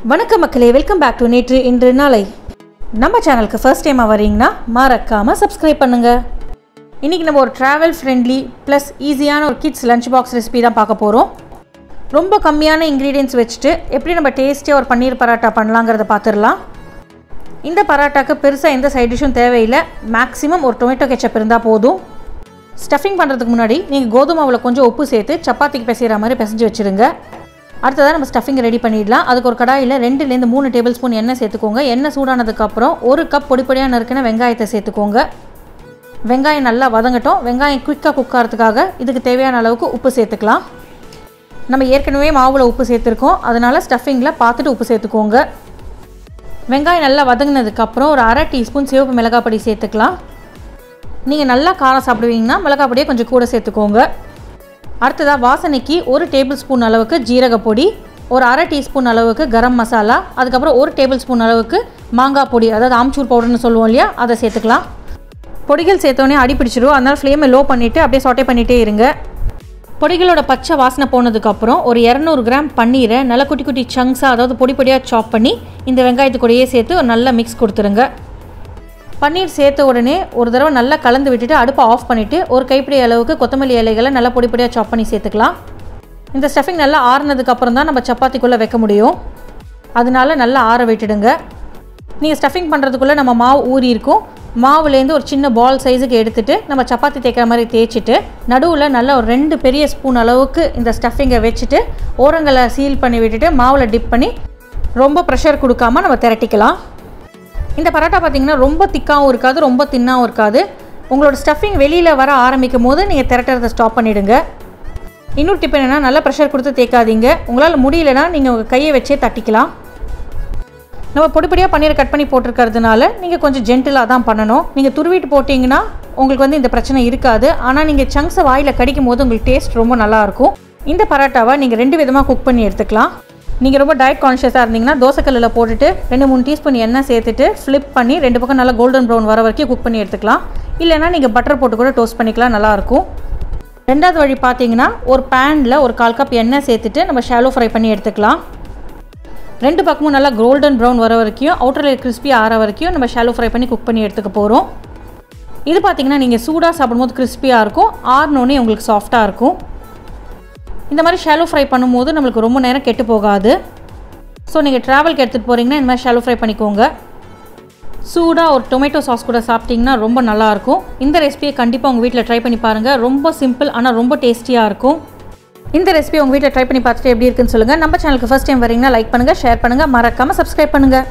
வணக்கம் மக்களே, welcome back to நேற்று இன்று நாளை. நம்ம சேனலுக்கு ஃபர்ஸ்ட் டைமாக வரீங்கன்னா மறக்காமல் சப்ஸ்கிரைப் பண்ணுங்கள். இன்றைக்கி நம்ம ஒரு ட்ராவல் ஃப்ரெண்ட்லி ப்ளஸ் ஈஸியான ஒரு கிட்ஸ் லஞ்ச் பாக்ஸ் ரெசிபி தான் பார்க்க போகிறோம். ரொம்ப கம்மியான இன்க்ரீடியன்ட்ஸ் வச்சுட்டு எப்படி நம்ம டேஸ்டியாக ஒரு பன்னீர் பராட்டா பண்ணலாங்கிறத பார்த்துடலாம். இந்த பராட்டாக்கு பெருசாக எந்த சைட் டிஷ்ஷும் தேவையில்லை. மேக்ஸிமம் ஒரு டொமேட்டோ கெச்சப் இருந்தால் போதும். ஸ்டஃபிங் பண்ணுறதுக்கு முன்னாடி நீங்கள் கோதுமை மாவில் கொஞ்சம் உப்பு சேர்த்து சப்பாத்திக்கு பிசைகிற மாதிரி பிசைஞ்சு வச்சுருங்க. அடுத்ததாக நம்ம ஸ்டஃபிங் ரெடி பண்ணிடலாம். அதுக்கு ஒரு கடாயில் 2-3 டேபிள் ஸ்பூன் எண்ணெய் சேர்த்துக்கோங்க. எண்ணெய் சூடானதுக்கப்புறம் 1 கப் பொடிப்பொடியாக நறுக்கின வெங்காயத்தை சேர்த்துக்கோங்க. வெங்காயம் நல்லா வதங்கட்டும். வெங்காயம் குயிக்காக குக் ஆகிறதுக்காக இதுக்கு தேவையான அளவுக்கு உப்பு சேர்த்துக்கலாம். நம்ம ஏற்கனவே மாவில் உப்பு சேர்த்துருக்கோம், அதனால் ஸ்டஃபிங்கில் பார்த்துட்டு உப்பு சேர்த்துக்கோங்க. வெங்காயம் நல்லா வதங்கினதுக்கப்புறம் ஒரு 1/2 டீஸ்பூன் சிவப்பு மிளகாய் பொடி சேர்த்துக்கலாம். நீங்கள் நல்லா காரம் சாப்பிடுவீங்கன்னா மிளகாய் பொடியை கொஞ்சம் கூட சேர்த்துக்கோங்க. அடுத்ததாக வாசனைக்கு 1 டேபிள் ஸ்பூன் அளவுக்கு ஜீரக பொடி, ஒரு 1/2 டீஸ்பூன் அளவுக்கு கரம் மசாலா, அதுக்கப்புறம் 1 டேபிள் ஸ்பூன் அளவுக்கு மாங்காய் பொடி, அதாவது ஆம்ச்சூர் பவுடர்னு சொல்லுவோம் இல்லையா, அதை சேர்த்துக்கலாம். பொடிகள் சேர்த்தோடனே அடி பிடிச்சிடும், அதனால் ஃப்ளேமை லோ பண்ணிவிட்டு அப்படியே சாட்டே பண்ணிகிட்டே இருங்க. பொடிகளோட பச்சை வாசனை போனதுக்கப்புறம் ஒரு 200 கிராம் பன்னீரை நல்லா குட்டி குட்டி சங்க்ஸாக, அதாவது பொடி பொடியாக சாப் பண்ணி இந்த வெங்காயத்துக்கூடையே சேர்த்து ஒரு நல்லா மிக்ஸ் கொடுத்துருங்க. பன்னீர் சேர்த்த உடனே ஒரு தடவை நல்லா கலந்து விட்டுட்டு அடுப்பை ஆஃப் பண்ணிவிட்டு ஒரு கைப்பிடி அளவுக்கு கொத்தமல்லி இலைகளை நல்லா பொடி பொடியாக சாப் பண்ணி சேர்த்துக்கலாம். இந்த ஸ்டஃபிங் நல்லா ஆறுனதுக்கப்புறம் தான் நம்ம சப்பாத்திக்குள்ளே வைக்க முடியும், அதனால நல்லா ஆற விட்டுடுங்க. நீங்கள் ஸ்டஃபிங் பண்ணுறதுக்குள்ளே நம்ம மாவு ஊறி இருக்கும். மாவுலேருந்து ஒரு சின்ன பால் சைஸுக்கு எடுத்துகிட்டு நம்ம சப்பாத்தி தேய்க்கிற மாதிரி தேய்ச்சிட்டு நடுவில் நல்லா ஒரு 2 பெரிய ஸ்பூன் அளவுக்கு இந்த ஸ்டஃபிங்கை வச்சுட்டு ஓரங்களை சீல் பண்ணி விட்டுட்டு மாவில் டிப் பண்ணி ரொம்ப ப்ரெஷர் கொடுக்காமல் நம்ம திரட்டிக்கலாம். இந்த பரோட்டா பார்த்திங்கன்னா ரொம்ப திக்காகவும் இருக்காது, ரொம்ப தின்னாகவும் இருக்காது. உங்களோட ஸ்டஃபிங் வெளியில் வர ஆரம்பிக்கும் போது நீங்கள் திரட்டுறதை ஸ்டாப் பண்ணிவிடுங்க. இன்னொரு டிப் என்னென்னா, நல்லா ப்ரெஷர் கொடுத்து தேய்க்காதீங்க. உங்களால் முடியலைன்னா நீங்கள் உங்கள் கையை வச்சே தட்டிக்கலாம். நம்ம பொடிப்படியாக பன்னீரை கட் பண்ணி போட்டிருக்கிறதுனால நீங்கள் கொஞ்சம் ஜென்டிலாக தான் பண்ணணும். நீங்கள் துருவிட்டு போட்டிங்கன்னா உங்களுக்கு இந்த பிரச்சனை இருக்காது. ஆனால் நீங்கள் சங்க்ஸை வாயில் கடிக்கும் போது உங்களுக்கு டேஸ்ட் ரொம்ப நல்லாயிருக்கும். இந்த பரோட்டாவை நீங்கள் 2 விதமாக குக் பண்ணி எடுத்துக்கலாம். நீங்கள் ரொம்ப டயட் கான்ஷியஸாக இருந்தீங்கன்னா தோசைக்கல்லில் போட்டுட்டு 2-3 டீஸ்பூன் எண்ணெய் சேர்த்துட்டு ஃப்ளிப் பண்ணி 2 பக்கம் நல்லா கோல்டன் ப்ரௌன் வர வரைக்கும் குக் பண்ணி எடுத்துக்கலாம். இல்லைனா நீங்கள் பட்டர் போட்டு கூட டோஸ்ட் பண்ணிக்கலாம், நல்லாயிருக்கும். ரெண்டாவது வழி பார்த்தீங்கன்னா, ஒரு பேனில் ஒரு 1/4 கப் எண்ணெய் சேர்த்துட்டு நம்ம ஷாலோ ஃப்ரை பண்ணி எடுத்துக்கலாம். 2 பக்கமும் நல்லா கோல்டன் ப்ரௌன் வர வரைக்கும், அவுட்டர் லேயர் கிறிஸ்பி ஆற வரைக்கும் நம்ம ஷாலோ ஃப்ரை பண்ணி குக் பண்ணி எடுத்துக்க போகிறோம். இது பார்த்திங்கன்னா நீங்கள் சூடாக சாப்பிடும்போது கிறிஸ்பியாக இருக்கும், ஆறினோடனே உங்களுக்கு சாஃப்டாக இருக்கும். இந்த மாதிரி ஷாலோ ஃப்ரை பண்ணும்போது நம்மளுக்கு ரொம்ப நேரம் கெட்டு போகாது. ஸோ நீங்கள் ட்ராவலுக்கு எடுத்துகிட்டு போகிறீங்கன்னா இந்த மாதிரி ஷாலோ ஃப்ரை பண்ணிக்கோங்க. சூடாக ஒரு டொமேட்டோ சாஸ் கூட சாப்பிட்டிங்கன்னா ரொம்ப நல்லாயிருக்கும். இந்த ரெசிபியை கண்டிப்பாக உங்கள் வீட்டில் ட்ரை பண்ணி பாருங்கள். ரொம்ப சிம்பிள், ஆனால் ரொம்ப டேஸ்டியாக இருக்கும். இந்த ரெசிபி உங்கள் வீட்டில் ட்ரை பண்ணி பார்த்துட்டு எப்படி இருக்குன்னு சொல்லுங்கள். நம்ம சேனலுக்கு ஃபஸ்ட் டைம் வரீங்கன்னா லைக் பண்ணுங்கள், ஷேர் பண்ணுங்கள், மறக்காமல் சப்ஸ்கிரைப் பண்ணுங்கள்.